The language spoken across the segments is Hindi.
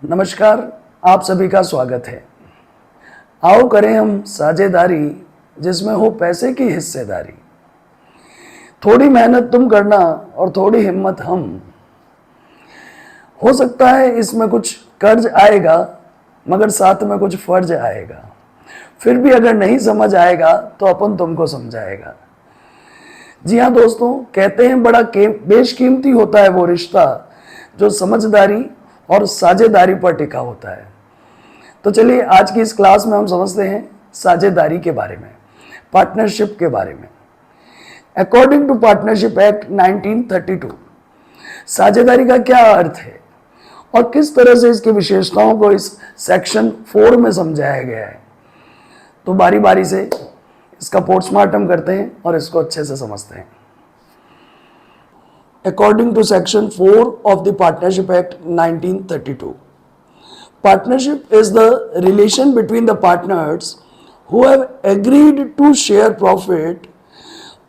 नमस्कार, आप सभी का स्वागत है। आओ करें हम साझेदारी जिसमें हो पैसे की हिस्सेदारी। थोड़ी मेहनत तुम करना और थोड़ी हिम्मत हम। हो सकता है इसमें कुछ कर्ज आएगा मगर साथ में कुछ फर्ज आएगा। फिर भी अगर नहीं समझ आएगा तो अपन तुमको समझाएगा। जी हाँ दोस्तों, कहते हैं बड़ा बेशकीमती होता है वो रिश्ता जो समझदारी और साझेदारी पर टिका होता है। तो चलिए आज की इस क्लास में हम समझते हैं साझेदारी के बारे में, पार्टनरशिप के बारे में। अकॉर्डिंग टू पार्टनरशिप एक्ट 1932 साझेदारी का क्या अर्थ है और किस तरह से इसकी विशेषताओं को इस सेक्शन 4 में समझाया गया है, तो बारी बारी से इसका पोस्टमार्टम करते हैं और इसको अच्छे से समझते हैं। According to Section 4 of the Partnership Act 1932, partnership is the relation between the partners who have agreed to share profit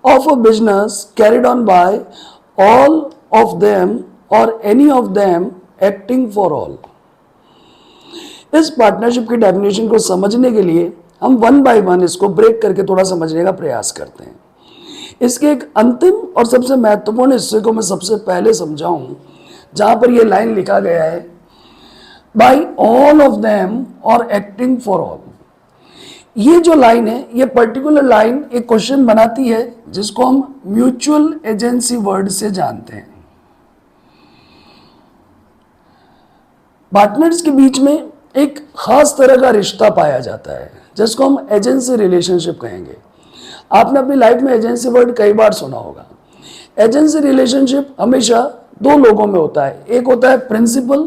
of a business carried on by all of them or any of them acting for all. इस पार्टनरशिप की डेफिनेशन को समझने के लिए हम वन बाय वन इसको ब्रेक करके थोड़ा समझने का प्रयास करते हैं। इसके एक अंतिम और सबसे महत्वपूर्ण हिस्से को मैं सबसे पहले समझाऊं, जहां पर यह लाइन लिखा गया है, बाय ऑल ऑफ देम और एक्टिंग फॉर ऑल। ये जो लाइन है, ये पर्टिकुलर लाइन एक क्वेश्चन बनाती है जिसको हम म्यूचुअल एजेंसी वर्ड से जानते हैं। पार्टनर्स के बीच में एक खास तरह का रिश्ता पाया जाता है जिसको हम एजेंसी रिलेशनशिप कहेंगे। आपने अपनी लाइफ में एजेंसी वर्ड कई बार सुना होगा। एजेंसी रिलेशनशिप हमेशा दो लोगों में होता है, एक होता है प्रिंसिपल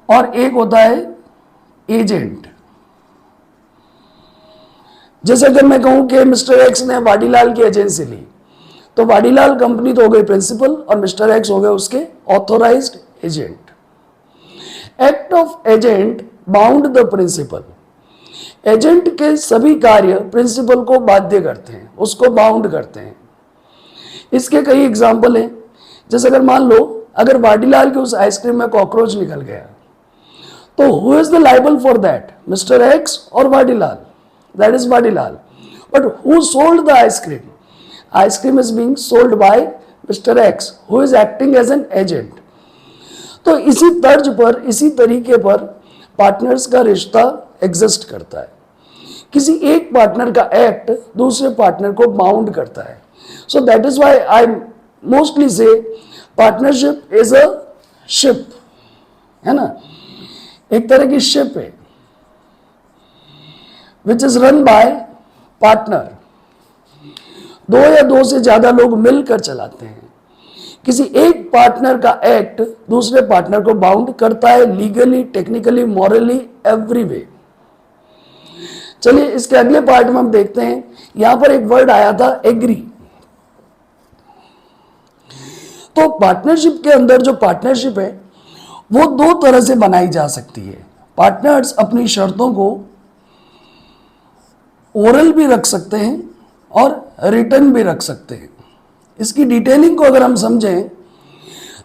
और एक होता है एजेंट। जैसे अगर मैं कहूं कि मिस्टर एक्स ने वाडीलाल की एजेंसी ली, तो वाडीलाल कंपनी तो हो गई प्रिंसिपल और मिस्टर एक्स हो गए उसके authorised agent. Act of agent bound the principal. Agent के सभी कार्य प्रिंसिपल को बाध्य करते हैं, उसको बाउंड करते हैं। इसके कई एग्जाम्पल हैं। जैसे अगर मान लो अगर वाडीलाल के उस आइसक्रीम में कॉकरोच निकल गया, तो who is the liable for that, mister X और Vadilal? That is Vadilal. But who sold the ice cream? Ice cream is being sold by mister X who is acting as an agent. तो इसी तर्ज पर, इसी तरीके पर पार्टनर्स का रिश्ता एग्जिस्ट करता है। किसी एक पार्टनर का एक्ट दूसरे पार्टनर को बाउंड करता है। So that is why I mostly से पार्टनरशिप इज अ शिप, है ना, एक तरह की शिप है which is run by partner. दो या दो से ज्यादा लोग मिलकर चलाते हैं। किसी एक पार्टनर का एक्ट दूसरे पार्टनर को बाउंड करता है, legally, technically, morally, every way. चलिए इसके अगले पार्ट में हम देखते हैं। यहां पर एक वर्ड आया था एग्री। तो पार्टनरशिप के अंदर जो पार्टनरशिप है वो दो तरह से बनाई जा सकती है। पार्टनर्स अपनी शर्तों को ओरल भी रख सकते हैं और रिटर्न भी रख सकते हैं। इसकी डिटेलिंग को अगर हम समझें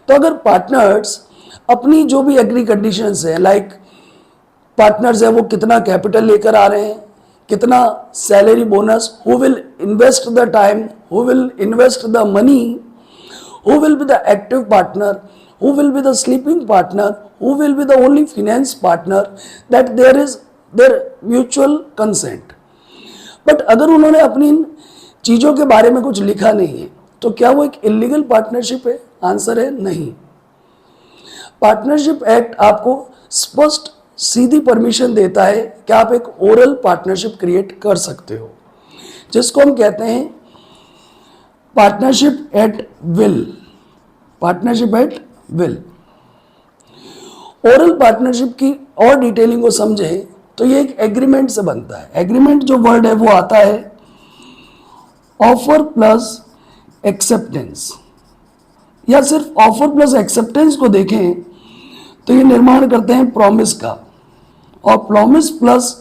तो अगर पार्टनर्स अपनी जो भी एग्री कंडीशंस है, लाइक पार्टनर्स है वो कितना कैपिटल लेकर आ रहे हैं, कितना salary bonus, who will invest the time, who will invest the money, who will be the active partner, who will be the sleeping partner, who will be the only finance partner, that there is there mutual consent. But अगर उन्होंने अपनी इन चीजों के बारे में कुछ लिखा नहीं है तो क्या वो एक इलीगल पार्टनरशिप है? आंसर है नहीं। पार्टनरशिप एक्ट आपको स्पष्ट सीधी परमिशन देता है कि आप एक ओरल पार्टनरशिप क्रिएट कर सकते हो, जिसको हम कहते हैं partnership at will. Partnership at will. Oral partnership की और डिटेलिंग को समझें तो ये एक एग्रीमेंट से बनता है। एग्रीमेंट जो वर्ड है वो आता है ऑफर प्लस एक्सेप्टेंस, या सिर्फ ऑफर प्लस एक्सेप्टेंस को देखें तो ये निर्माण करते हैं प्रॉमिस का, और promise plus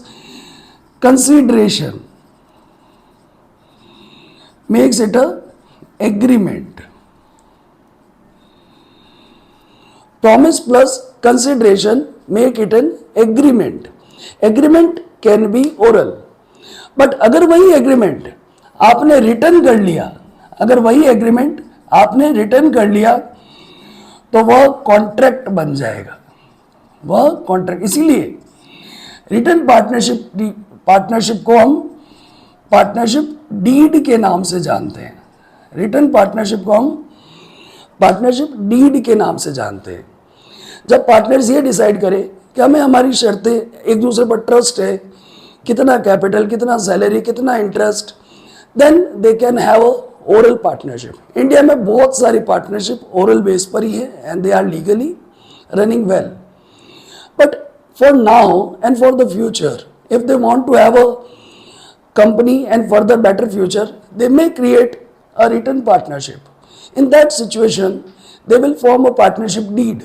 consideration makes it a agreement. Promise plus consideration make it an agreement. Agreement can be oral, but अगर वही एग्रीमेंट आपने रिटर्न कर लिया, अगर वही एग्रीमेंट आपने रिटर्न कर लिया तो वह कॉन्ट्रैक्ट बन जाएगा, वह कॉन्ट्रैक्ट। इसीलिए रिटर्न पार्टनरशिप को हम पार्टनरशिप डीड के नाम से जानते हैं। रिटर्न पार्टनरशिप को हम पार्टनरशिप डीड के नाम से जानते हैं। जब पार्टनर्स ये डिसाइड करें कि हमें हमारी शर्तें, एक दूसरे पर ट्रस्ट है, कितना कैपिटल, कितना सैलरी, कितना interest, then they can have a oral partnership. India में बहुत सारी पार्टनरशिप ओरल बेस पर ही है and they are legally running well. But for now and for the future, if they want to have a company and further better future, they may create a written partnership. In that situation, they will form a partnership deed.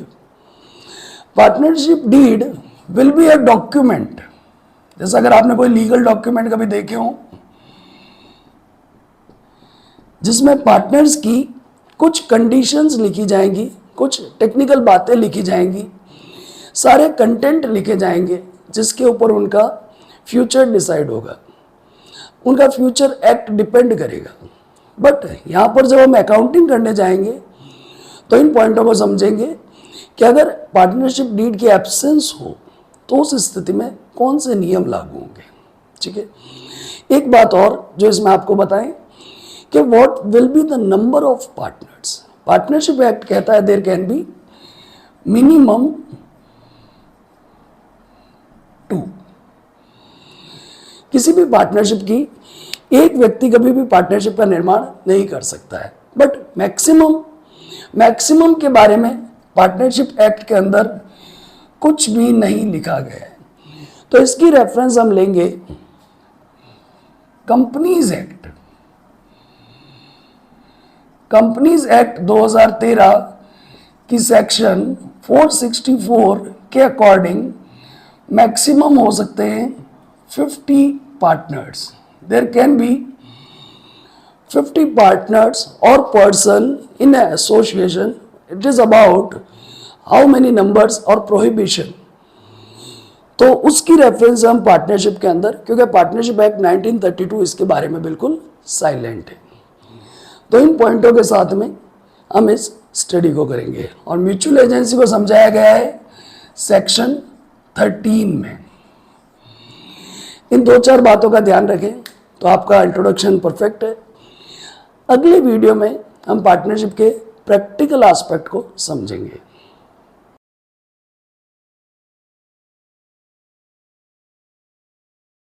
Partnership deed will be a document. जैसा अगर आपने कोई लीगल डॉक्यूमेंट कभी देखे हो जिसमें पार्टनर्स की कुछ कंडीशंस लिखी जाएंगी, कुछ टेक्निकल बातें लिखी जाएंगी, सारे कंटेंट लिखे जाएंगे जिसके ऊपर उनका फ्यूचर डिसाइड होगा, उनका फ्यूचर एक्ट डिपेंड करेगा। बट यहाँ पर जब हम अकाउंटिंग करने जाएंगे तो इन पॉइंटों को समझेंगे कि अगर पार्टनरशिप डीड की एब्सेंस हो तो उस स्थिति में कौन से नियम लागू होंगे। ठीक है, एक बात और जो इसमें आपको बताएं कि what will be the number of partners. Partnership act कहता है देयर कैन बी मिनिमम 2। किसी भी पार्टनरशिप की एक व्यक्ति कभी भी पार्टनरशिप का निर्माण नहीं कर सकता है, बट मैक्सिमम के बारे में पार्टनरशिप एक्ट के अंदर कुछ भी नहीं लिखा गया है। तो इसकी रेफरेंस हम लेंगे कंपनीज एक्ट। कंपनीज एक्ट 2013 की सेक्शन 464 के अकॉर्डिंग मैक्सिमम हो सकते हैं 50 partners. There can be 50 partners or person in an association. It is about how many numbers or prohibition. तो उसकी रेफरेंस हम पार्टनरशिप के अंदर, क्योंकि पार्टनरशिप एक्ट 1932 इसके बारे में बिल्कुल साइलेंट है। तो इन पॉइंटों के साथ में हम इस स्टडी को करेंगे और म्यूचुअल एजेंसी को समझाया गया है सेक्शन 13 में। इन 2-4 बातों का ध्यान रखें तो आपका इंट्रोडक्शन परफेक्ट है। अगले वीडियो में हम पार्टनरशिप के प्रैक्टिकल एस्पेक्ट को समझेंगे।